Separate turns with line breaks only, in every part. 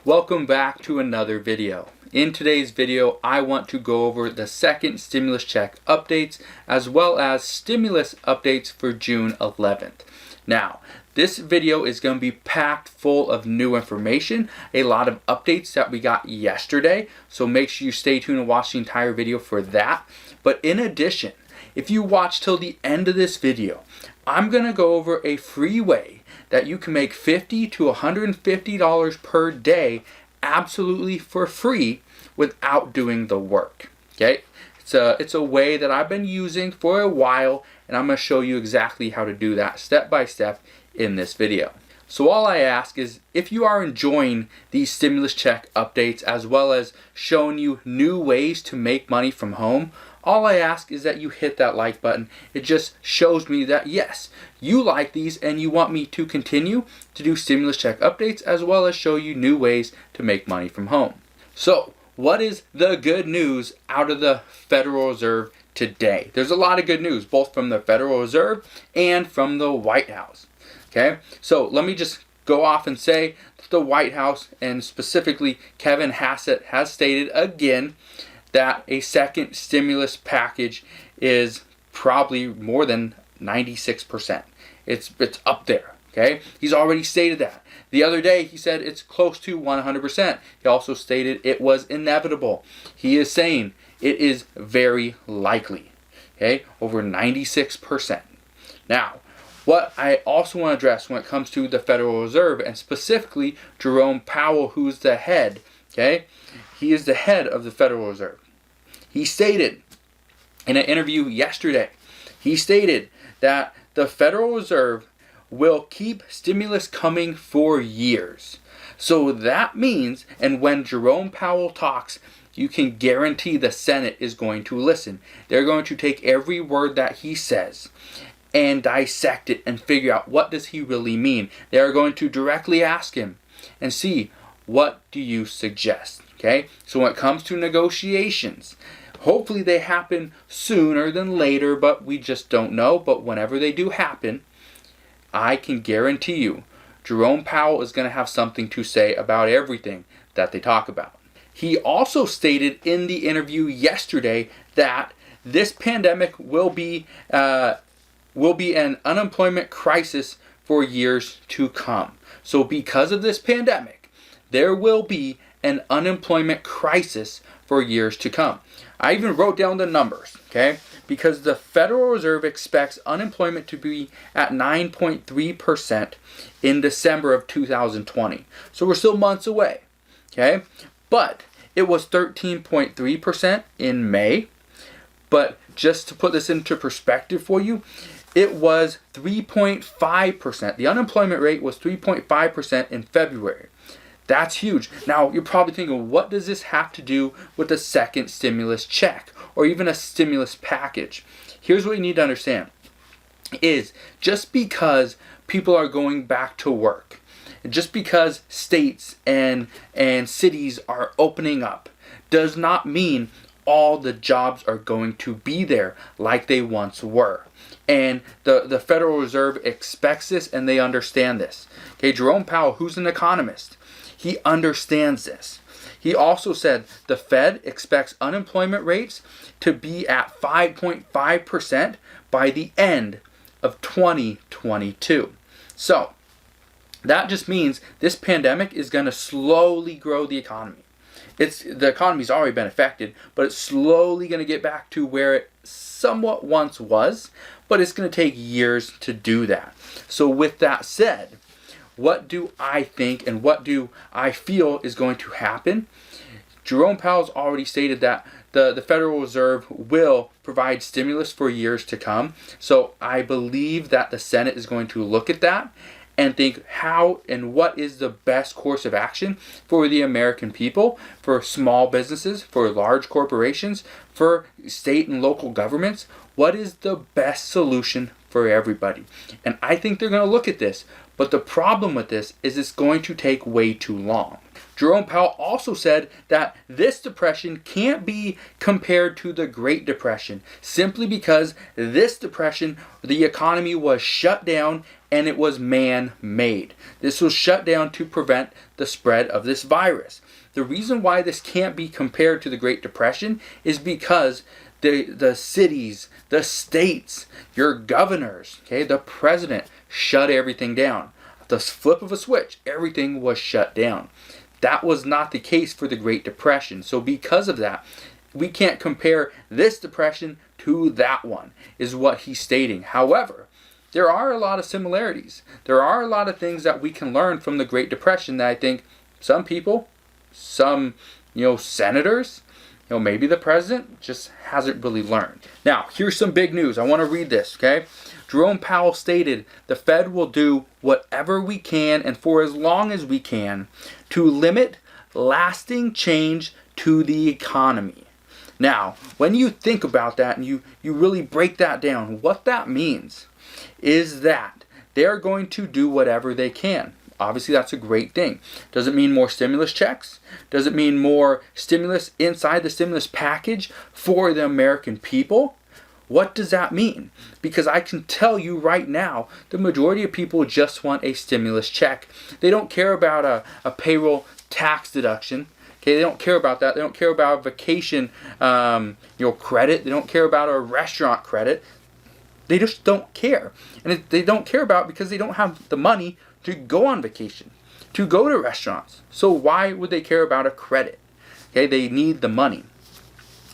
Welcome back to another video. In today's video, I want to go over the second stimulus check updates as well as stimulus updates for June 11th. Now, this video is going to be packed full of new information, a lot of updates that we got yesterday, so make sure you stay tuned and watch the entire video for that. But in addition, if you watch till the end of this video, I'm going to go over a free way that you can make $50 to $150 per day absolutely for free without doing the work. Okay? It's a way that I've been using for a while, and I'm going to show you exactly how to do that step by step in this video. So all I ask is, if you are enjoying these stimulus check updates as well as showing you new ways to make money from home, all I ask is that you hit that like button. It just shows me that yes, you like these and you want me to continue to do stimulus check updates as well as show you new ways to make money from home. So what is the good news out of the Federal Reserve today? There's a lot of good news, both from the Federal Reserve and from the White House. Okay, so let me just go off and say that the White House, and specifically Kevin Hassett, has stated again that a second stimulus package is probably more than 96%. It's up there, okay? He's already stated that. The other day he said it's close to 100%. He also stated it was inevitable. He is saying it is very likely, okay? Over 96%. Now, what I also want to address when it comes to the Federal Reserve, and specifically Jerome Powell, who's the head, okay? He is the head of the Federal Reserve. He stated in an interview yesterday, he stated that the Federal Reserve will keep stimulus coming for years. So that means, and when Jerome Powell talks, you can guarantee the Senate is going to listen. They're going to take every word that he says and dissect it and figure out what does he really mean. They are going to directly ask him and see, what do you suggest? Okay, so when it comes to negotiations, hopefully they happen sooner than later, but we just don't know. But whenever they do happen, I can guarantee you Jerome Powell is going to have something to say about everything that they talk about. He also stated in the interview yesterday that this pandemic will be an unemployment crisis for years to come. So because of this pandemic, there will be an unemployment crisis for years to come. I even wrote down the numbers, okay? Because the Federal Reserve expects unemployment to be at 9.3% in December of 2020. So we're still months away, okay? But it was 13.3% in May. But just to put this into perspective for you, it was 3.5%. The unemployment rate was 3.5% in February. That's huge. Now, you're probably thinking, what does this have to do with the second stimulus check or even a stimulus package? Here's what you need to understand is just because people are going back to work, just because states and cities are opening up, does not mean all the jobs are going to be there like they once were. And the Federal Reserve expects this and they understand this. Okay, Jerome Powell, who's an economist, he understands this. He also said the Fed expects unemployment rates to be at 5.5% by the end of 2022. So that just means this pandemic is going to slowly grow the economy. The economy's already been affected, but it's slowly going to get back to where it somewhat once was, but it's going to take years to do that. So with that said, what do I think and what do I feel is going to happen? Jerome Powell's already stated that the Federal Reserve will provide stimulus for years to come. So I believe that the Senate is going to look at that and think how and what is the best course of action for the American people, for small businesses, for large corporations, for state and local governments. What is the best solution for everybody? And I think they're going to look at this. But the problem with this is it's going to take way too long. Jerome Powell also said that this depression can't be compared to the Great Depression simply because this depression, the economy was shut down and it was man-made. This was shut down to prevent the spread of this virus. The reason why this can't be compared to the Great Depression is because the cities, the states, your governors, okay, the president shut everything down. At the flip of a switch, everything was shut down. That was not the case for the Great Depression. So because of that, we can't compare this depression to that one, is what he's stating. However, there are a lot of similarities. There are a lot of things that we can learn from the Great Depression that I think some people, some senators, maybe the president just hasn't really learned. Now, here's some big news. I want to read this, okay? Jerome Powell stated, the Fed will do whatever we can and for as long as we can to limit lasting change to the economy. Now, when you think about that and you really break that down, what that means is that they're going to do whatever they can. Obviously, that's a great thing. Does it mean more stimulus checks? Does it mean more stimulus inside the stimulus package for the American people? What does that mean? Because I can tell you right now, the majority of people just want a stimulus check. They don't care about a payroll tax deduction. Okay, they don't care about that. They don't care about a vacation credit. They don't care about a restaurant credit. They just don't care. And they don't care about it because they don't have the money to go on vacation, to go to restaurants. So why would they care about a credit? Okay, they need the money.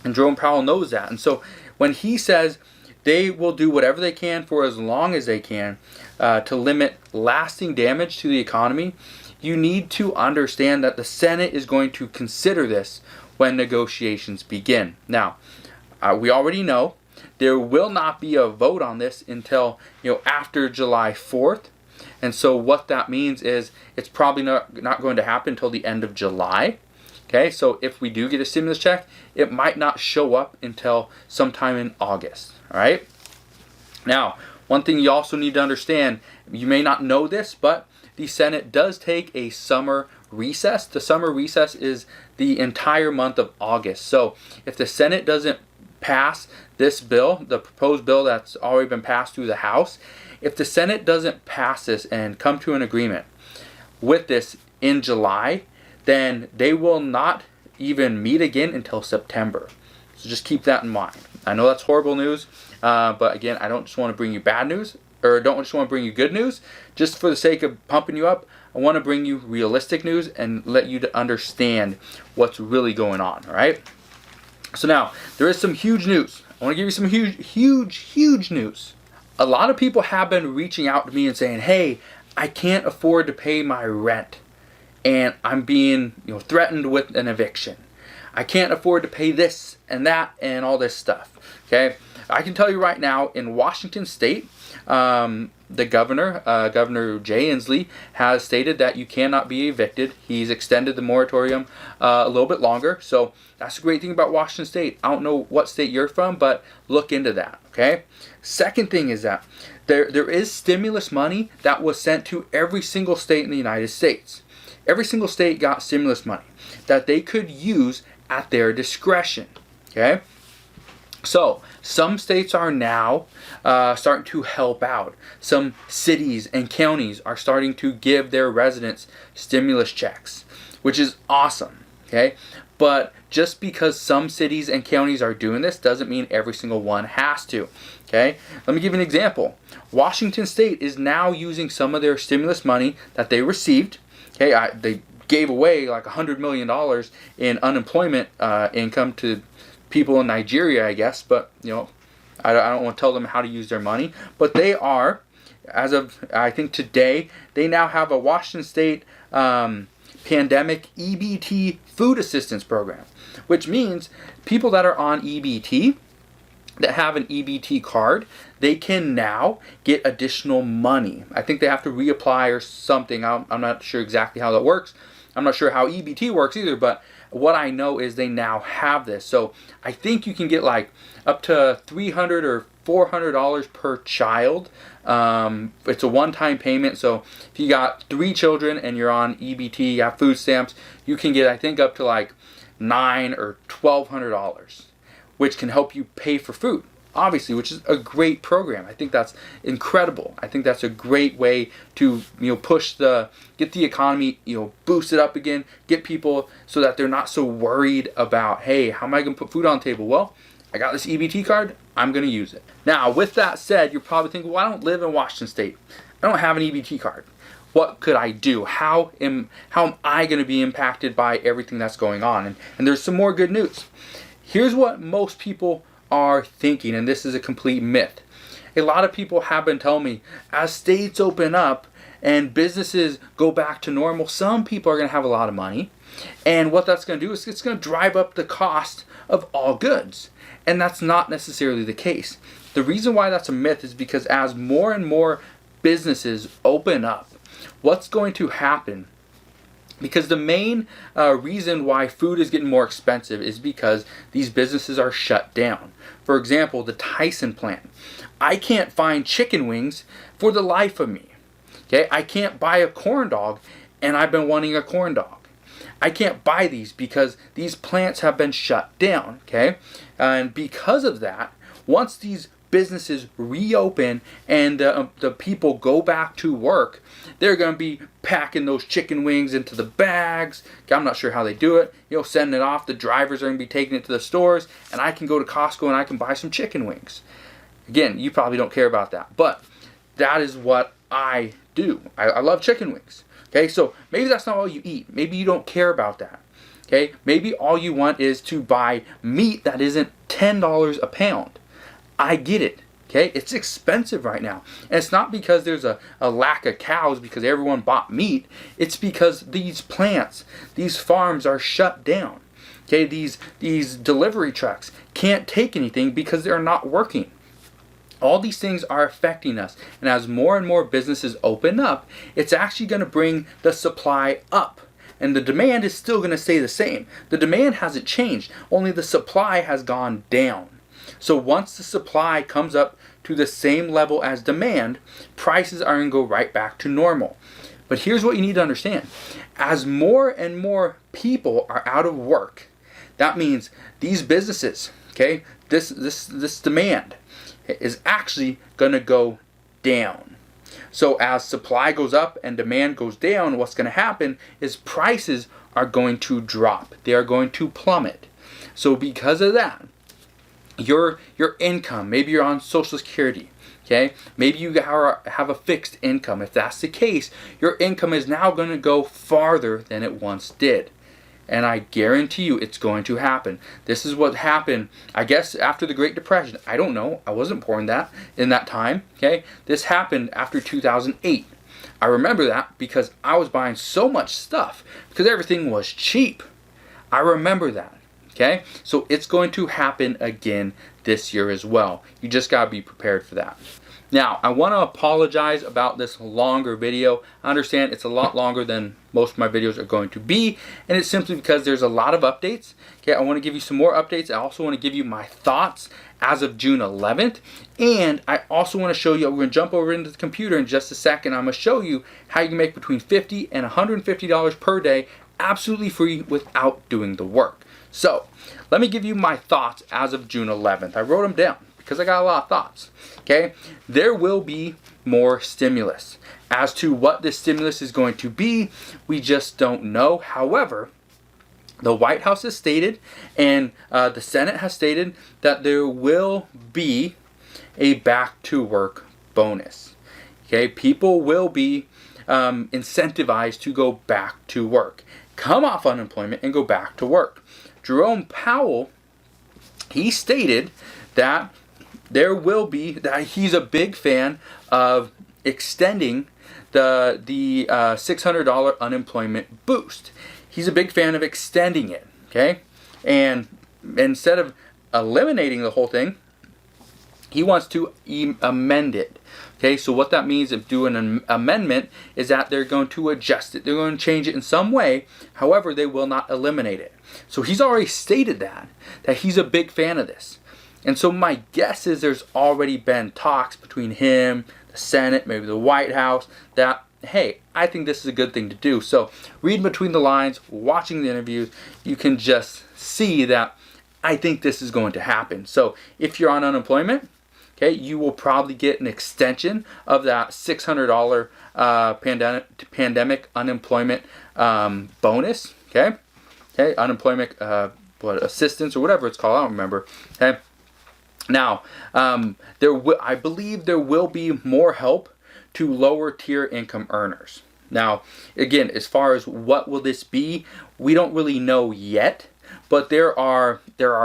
And Jerome Powell knows that. And so when he says they will do whatever they can for as long as they can to limit lasting damage to the economy, you need to understand that the Senate is going to consider this when negotiations begin. Now, we already know there will not be a vote on this until after July 4th. And so what that means is it's probably not going to happen until the end of July. Okay, so if we do get a stimulus check, it might not show up until sometime in August. All right. Now, one thing you also need to understand, you may not know this, but the Senate does take a summer recess. The summer recess is the entire month of August. So if the Senate doesn't pass this bill, the proposed bill that's already been passed through the House, if the Senate doesn't pass this and come to an agreement with this in July, then they will not even meet again until September. So just keep that in mind. I know that's horrible news, but again, I don't just want to bring you bad news, or don't just want to bring you good news. Just for the sake of pumping you up, I want to bring you realistic news and let you to understand what's really going on, all right? So now, there is some huge news. I want to give you some huge news. A lot of people have been reaching out to me and saying, hey, I can't afford to pay my rent, and I'm being threatened with an eviction. I can't afford to pay this and that and all this stuff. Okay, I can tell you right now, in Washington State, the Governor Jay Inslee, has stated that you cannot be evicted. He's extended the moratorium a little bit longer. So that's a great thing about Washington State. I don't know what state you're from, but look into that. Okay. Second thing is that there is stimulus money that was sent to every single state in the United States. Every single state got stimulus money that they could use at their discretion. Okay. So some states are now starting to help out. Some cities and counties are starting to give their residents stimulus checks, which is awesome. Okay, but just because some cities and counties are doing this doesn't mean every single one has to. Okay, let me give you an example. Washington State is now using some of their stimulus money that they received. Okay, they gave away like $100 million in unemployment income to people in Nigeria, I guess, but I don't want to tell them how to use their money. But they are, as of I think today, they now have a Washington State pandemic EBT food assistance program, which means people that are on EBT, that have an EBT card, they can now get additional money. I think they have to reapply or something. I'm not sure exactly how that works. I'm not sure how EBT works either, but what I know is they now have this. So I think you can get like up to $300 or $400 per child. It's a one-time payment. So if you got 3 children and you're on EBT, you have food stamps, you can get, I think, up to like $900 or $1,200, which can help you pay for food. obviously, which is a great program. I think that's incredible. I think that's a great way to get the economy boosted up again, get people so that they're not so worried about, hey, how am I going to put food on the table? Well, I got this EBT card, I'm going to use it. Now, with that said, you're probably thinking, well, I don't live in Washington State. I don't have an EBT card. What could I do? How am I going to be impacted by everything that's going on? And there's some more good news. Here's what most people are thinking, and this is a complete myth. A lot of people have been telling me, as states open up and businesses go back to normal, some people are going to have a lot of money. And what that's going to do is it's going to drive up the cost of all goods. And that's not necessarily the case. The reason why that's a myth is because as more and more businesses open up, what's going to happen? Because the main reason why food is getting more expensive is because these businesses are shut down. For example, the Tyson plant. I can't find chicken wings for the life of me. Okay, I can't buy a corn dog, and I've been wanting a corn dog. I can't buy these because these plants have been shut down. Okay, and because of that, once these businesses reopen and the people go back to work, they're going to be packing those chicken wings into the bags. I'm not sure how they do it. Sending it off. The drivers are going to be taking it to the stores, and I can go to Costco and I can buy some chicken wings. Again, you probably don't care about that, but that is what I do. I love chicken wings. Okay, so maybe that's not all you eat. Maybe you don't care about that. Okay, maybe all you want is to buy meat that isn't $10 a pound. I get it. Okay, it's expensive right now. And it's not because there's a lack of cows because everyone bought meat. It's because these plants, these farms are shut down. Okay, these delivery trucks can't take anything because they're not working. All these things are affecting us. And as more and more businesses open up, it's actually going to bring the supply up. And the demand is still going to stay the same. The demand hasn't changed. Only the supply has gone down. So once the supply comes up to the same level as demand, prices are going to go right back to normal. But here's what you need to understand. As more and more people are out of work, that means these businesses, okay, this demand is actually going to go down. So as supply goes up and demand goes down, what's going to happen is prices are going to drop. They are going to plummet. So because of that, your income, maybe you're on Social Security, okay? Maybe you have a fixed income. If that's the case, your income is now going to go farther than it once did. And I guarantee you it's going to happen. This is what happened, I guess, after the Great Depression. I don't know. I wasn't born in that time, okay? This happened after 2008. I remember that because I was buying so much stuff because everything was cheap. I remember that. Okay, so it's going to happen again this year as well. You just got to be prepared for that. Now, I want to apologize about this longer video. I understand it's a lot longer than most of my videos are going to be, and it's simply because there's a lot of updates. Okay, I want to give you some more updates. I also want to give you my thoughts as of June 11th, and I also want to show you, we're going to jump over into the computer in just a second. I'm going to show you how you can make between $50 and $150 per day absolutely free without doing the work. So, let me give you my thoughts as of June 11th. I wrote them down because I got a lot of thoughts. Okay? There will be more stimulus. As to what this stimulus is going to be, we just don't know. However, the White House has stated and the Senate has stated that there will be a back to work bonus. Okay? People will be incentivized to go back to work. Come off unemployment and go back to work. Jerome Powell, he stated that there will be, that he's a big fan of extending the $600 unemployment boost. He's a big fan of extending it, okay? And instead of eliminating the whole thing, he wants to amend it. Okay, so what that means if doing an amendment is that they're going to adjust it. They're going to change it in some way. However, they will not eliminate it. So he's already stated that he's a big fan of this. And so my guess is there's already been talks between him, the Senate, maybe the White House, that, hey, I think this is a good thing to do. So reading between the lines, watching the interviews, you can just see that I think this is going to happen. So if you're on unemployment, okay, you will probably get an extension of that $600 pandemic unemployment bonus. Okay, unemployment assistance or whatever it's called. I don't remember. Okay, now I believe there will be more help to lower tier income earners. Now, again, as far as what will this be, we don't really know yet. But there are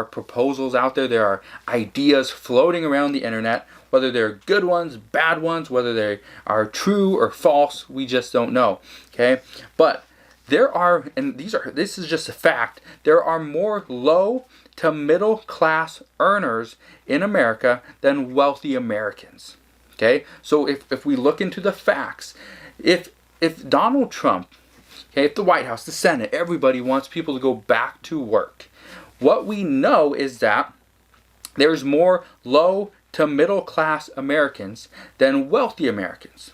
proposals out there. There are ideas floating around the internet. Whether they're good ones, bad ones, whether they are true or false, we just don't know. Okay, but there are, and this is just a fact. There are more low to middle class earners in America than wealthy Americans. Okay, so if we look into the facts, if Donald Trump, okay, if the White House, the Senate, everybody wants people to go back to work, what we know is that there's more low to middle class Americans than wealthy Americans.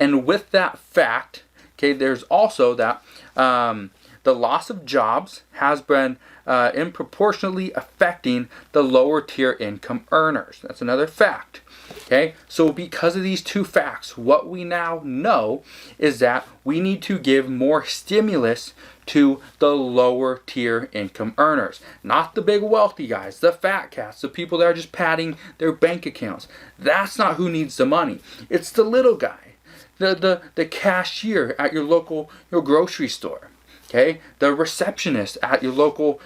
And with that fact, okay, there's also that the loss of jobs has been disproportionately affecting the lower tier income earners. That's another fact. Okay, so because of these two facts, what we now know is that we need to give more stimulus to the lower tier income earners. Not the big wealthy guys, the fat cats, the people that are just padding their bank accounts. That's not who needs the money. It's the little guy, the cashier at your local grocery store. Okay, the receptionist at your local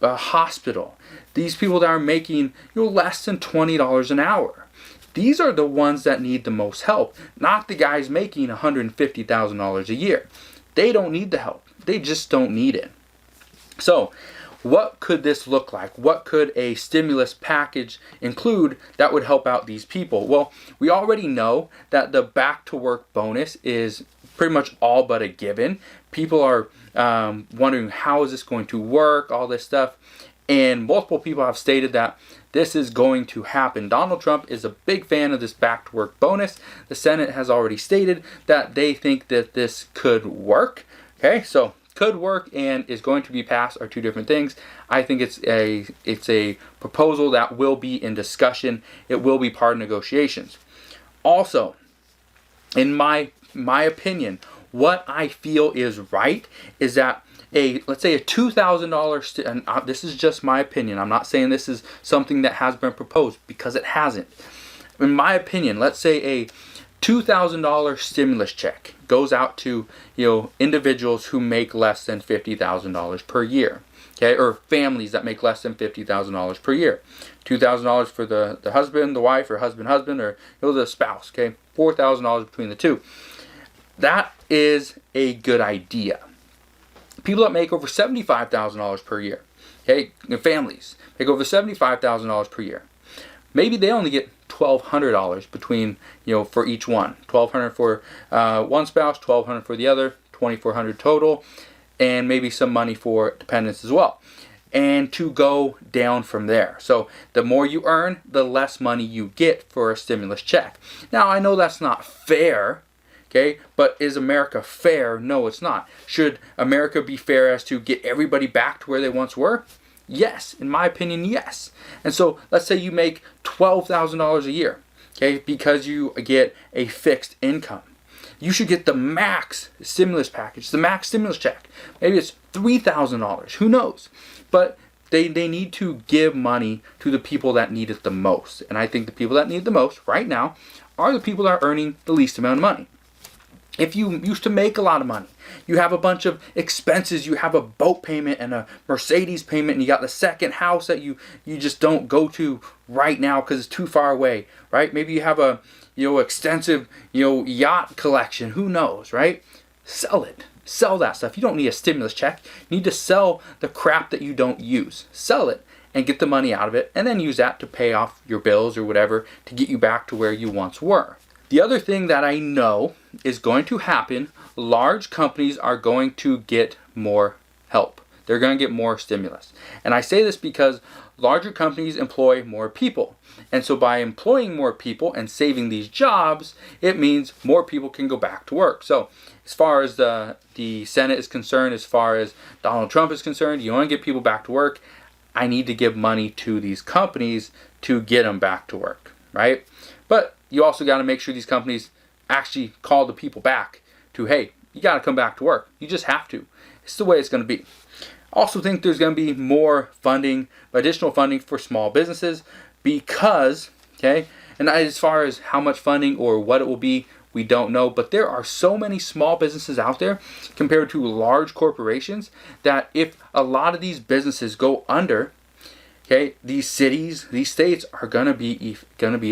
hospital. These people that are making less than $20 an hour. These are the ones that need the most help, not the guys making $150,000 a year. They don't need the help. They just don't need it. So, what could this look like? What could a stimulus package include that would help out these people? Well, we already know that the back to work bonus is pretty much all but a given. People are wondering, how is this going to work, all this stuff. And multiple people have stated that this is going to happen. Donald Trump is a big fan of this back to work bonus. The Senate has already stated that they think that this could work. Okay, so could work and is going to be passed are two different things. I think it's a proposal that will be in discussion. It will be part of negotiations. Also, in my opinion, what I feel is right is that let's say a $2,000, and this is just my opinion. I'm not saying this is something that has been proposed because it hasn't. In my opinion, let's say a $2,000 stimulus check goes out to individuals who make less than $50,000 per year. Okay, or families that make less than $50,000 per year. $2,000 for the husband, the wife, or husband, or the spouse. Okay, $4,000 between the two. That is a good idea. People that make over $75,000 per year, okay, families make over $75,000 per year. Maybe they only get $1,200 between, for each one. $1,200 for one spouse, $1,200 for the other, $2,400 total, and maybe some money for dependents as well. And to go down from there. So the more you earn, the less money you get for a stimulus check. Now, I know that's not fair. Okay, but is America fair? No, it's not. Should America be fair as to get everybody back to where they once were? Yes, in my opinion, yes. And so let's say you make $12,000 a year, okay, because you get a fixed income. You should get the max stimulus package, the max stimulus check. Maybe it's $3,000, who knows? But they need to give money to the people that need it the most. And I think the people that need it the most right now are the people that are earning the least amount of money. If you used to make a lot of money, you have a bunch of expenses, you have a boat payment and a Mercedes payment, and you got the second house that you just don't go to right now because it's too far away, right? Maybe you have a extensive yacht collection, who knows, right? Sell it. Sell that stuff. You don't need a stimulus check. You need to sell the crap that you don't use. Sell it and get the money out of it, and then use that to pay off your bills or whatever to get you back to where you once were. The other thing that I know is going to happen, large companies are going to get more help. They're going to get more stimulus. And I say this because larger companies employ more people. And so by employing more people and saving these jobs, it means more people can go back to work. So as far as the Senate is concerned, as far as Donald Trump is concerned, you want to get people back to work. I need to give money to these companies to get them back to work, right? But you also got to make sure these companies actually call the people back to, hey, you got to come back to work. You just have to. It's the way it's going to be. I also think there's going to be more funding, additional funding for small businesses because, okay, and as far as how much funding or what it will be, we don't know, but there are so many small businesses out there compared to large corporations that if a lot of these businesses go under, okay, these cities, these states are gonna be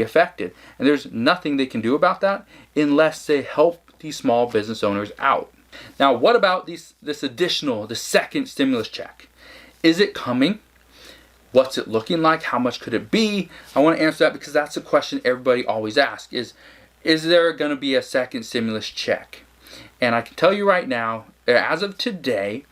affected, and there's nothing they can do about that unless they help these small business owners out. Now, what about the second stimulus check? Is it coming? What's it looking like? How much could it be? I want to answer that because that's a question everybody always asks is there going to be a second stimulus check? And I can tell you right now, as of today,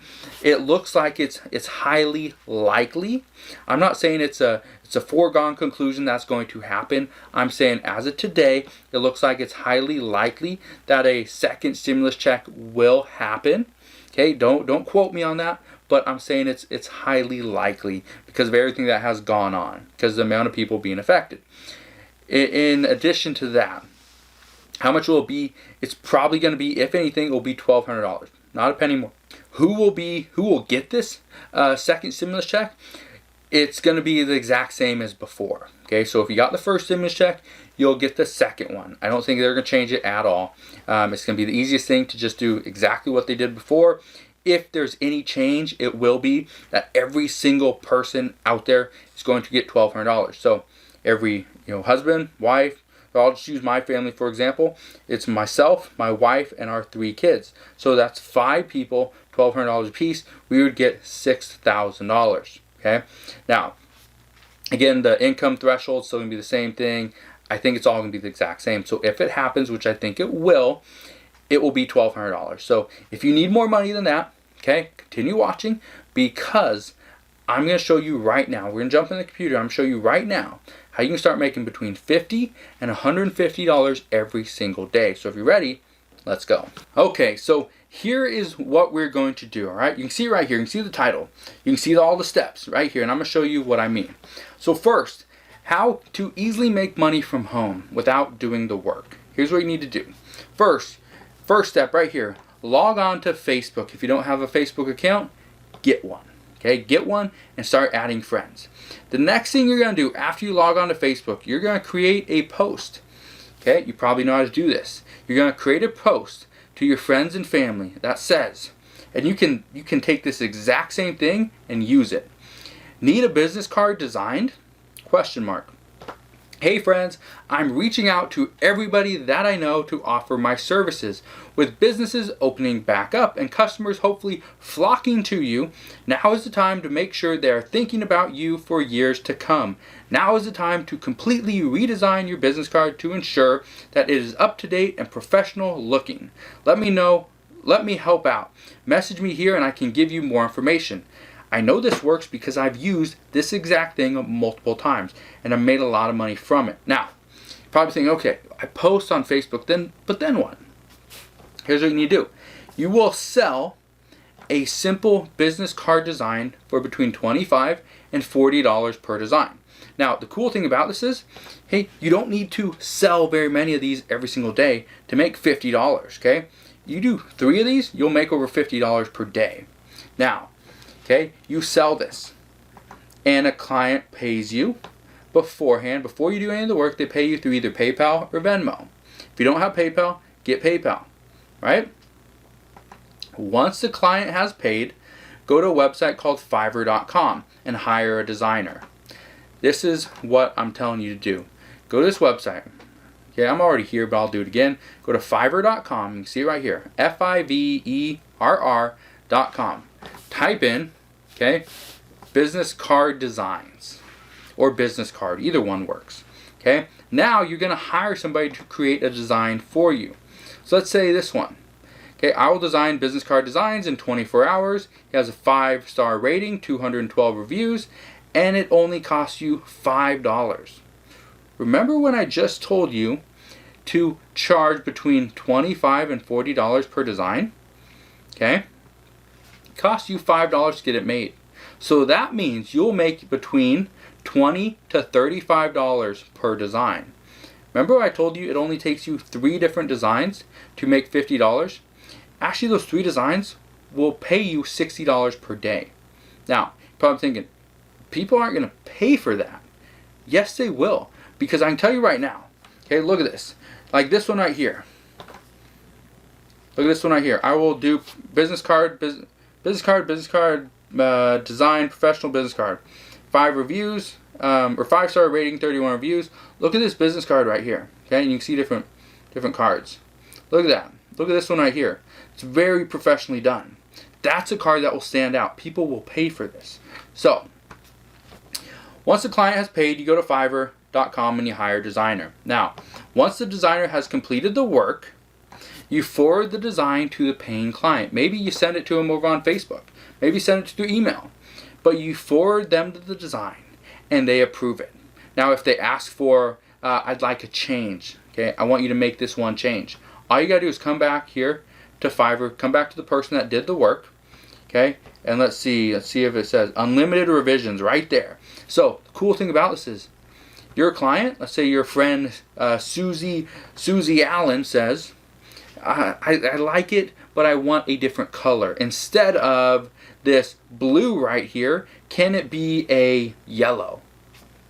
it looks like it's highly likely. I'm not saying it's a foregone conclusion that's going to happen. I'm saying as of today, it looks like it's highly likely that a second stimulus check will happen. Okay, don't quote me on that, but I'm saying it's highly likely because of everything that has gone on, because of the amount of people being affected. In addition to that, how much will it be? It's probably going to be, if anything, it will be $1,200, not a penny more. Who will get this second stimulus check? It's going to be the exact same as before. Okay, so if you got the first stimulus check, you'll get the second one. I don't think they're going to change it at all. It's going to be the easiest thing to just do exactly what they did before. If there's any change, it will be that every single person out there is going to get $1,200. So every husband, wife, I'll just use my family for example. It's myself, my wife, and our 3 kids. So that's 5 people, $1,200 a piece. We would get $6,000. Okay. Now, again, the income threshold is still going to be the same thing. I think it's all going to be the exact same. So if it happens, which I think it will be $1,200. So if you need more money than that, okay, continue watching because I'm going to show you right now. We're going to jump in the computer. I'm going to show you right now how you can start making between $50 and $150 every single day. So if you're ready, let's go. Okay, so here is what we're going to do, all right? You can see right here, you can see the title. You can see all the steps right here, and I'm going to show you what I mean. So first, how to easily make money from home without doing the work. Here's what you need to do. First step right here, log on to Facebook. If you don't have a Facebook account, get one. Okay, get one and start adding friends. The next thing you're going to do after you log on to Facebook, you're going to create a post. Okay, you probably know how to do this. You're going to create a post to your friends and family that says, and you can take this exact same thing and use it. Need a business card designed? Question mark. Hey friends, I'm reaching out to everybody that I know to offer my services. With businesses opening back up and customers hopefully flocking to you, now is the time to make sure they are thinking about you for years to come. Now is the time to completely redesign your business card to ensure that it is up to date and professional looking. Let me know. Let me help out. Message me here and I can give you more information. I know this works because I've used this exact thing multiple times and I've made a lot of money from it. Now, you're probably thinking, okay, I post on Facebook, but then what? Here's what you need to do. You will sell a simple business card design for between $25 and $40 per design. Now, the cool thing about this is, hey, you don't need to sell very many of these every single day to make $50, okay? You do 3 of these, you'll make over $50 per day. Now, okay, you sell this and a client pays you beforehand. Before you do any of the work, they pay you through either PayPal or Venmo. If you don't have PayPal, get PayPal, right? Once the client has paid, go to a website called Fiverr.com and hire a designer. This is what I'm telling you to do. Go to this website. Okay, I'm already here, but I'll do it again. Go to Fiverr.com. You can see it right here. Fiverr.com. Type in, okay, business card designs or business card. Either one works. Okay. Now you're going to hire somebody to create a design for you. So let's say this one. Okay, I will design business card designs in 24 hours. It has a 5-star rating, 212 reviews, and it only costs you $5. Remember when I just told you to charge between $25 and $40 per design? Okay? It costs you $5 to get it made. So that means you'll make between $20 to $35 per design. Remember I told you it only takes you 3 different designs to make $50? Actually, those 3 designs will pay you $60 per day. Now, you're probably thinking, people aren't going to pay for that. Yes, they will. Because I can tell you right now. Okay, look at this. Like this one right here. Look at this one right here. I will do business card, design, professional business card. 5 reviews, or 5-star rating, 31 reviews. Look at this business card right here. Okay, and you can see different cards. Look at that. Look at this one right here. It's very professionally done. That's a card that will stand out. People will pay for this. So, once the client has paid, you go to Fiverr.com and you hire a designer. Now, once the designer has completed the work, you forward the design to the paying client. Maybe you send it to them over on Facebook. Maybe you send it through email. But you forward them to the design and they approve it. Now, if they ask for, I'd like a change. Okay, I want you to make this one change. All you gotta do is come back here to Fiverr, come back to the person that did the work. Okay, and let's see if it says unlimited revisions right there. So the cool thing about this is your client, let's say your friend Susie Allen says, I like it, but I want a different color. Instead of this blue right here, can it be a yellow?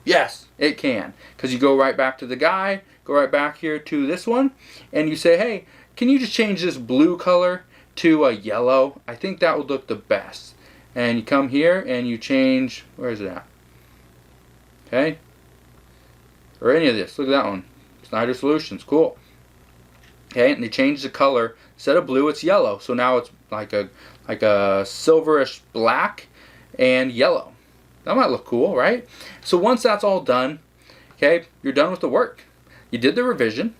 Yes, it can. Because you go right back to the guy, go right back here to this one, and you say, hey, can you just change this blue color to a yellow? I think that would look the best. And you come here and you change, where is it at? Okay. Or any of this. Look at that one. Snyder Solutions. Cool. Okay, and they change the color. Instead of blue, it's yellow. So now it's like a silverish black and yellow. That might look cool, right? So once that's all done, okay, you're done with the work. You did the revision,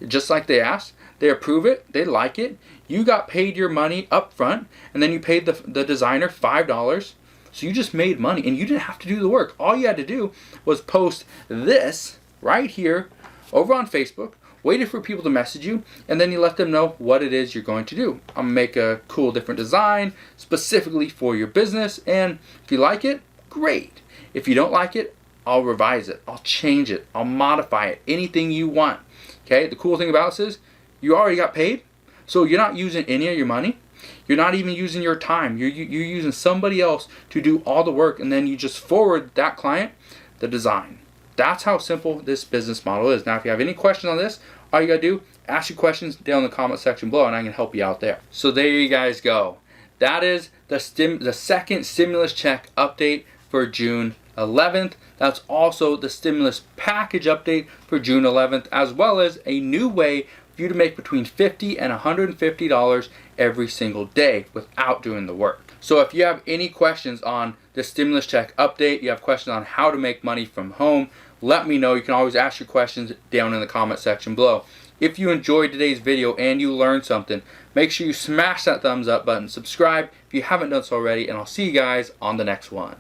just like they asked. They approve it. They like it. You got paid your money up front, and then you paid the designer $5. So you just made money, and you didn't have to do the work. All you had to do was post this right here over on Facebook, waited for people to message you, and then you let them know what it is you're going to do. I'm going to make a cool different design specifically for your business, and if you like it, great. If you don't like it, I'll revise it. I'll change it. I'll modify it. Anything you want. Okay, the cool thing about this is you already got paid, so you're not using any of your money. You're not even using your time. You're using somebody else to do all the work, and then you just forward that client the design. That's how simple this business model is. Now, if you have any questions on this, all you got to do, ask your questions down in the comment section below, and I can help you out there. So there you guys go. That is the second stimulus check update for June 11th. That's also the stimulus package update for June 11th, as well as a new way for you to make between $50 and $150 every single day without doing the work. So if you have any questions on the stimulus check update, you have questions on how to make money from home, let me know. You can always ask your questions down in the comment section below. If you enjoyed today's video and you learned something, make sure you smash that thumbs up button, subscribe if you haven't done so already, and I'll see you guys on the next one.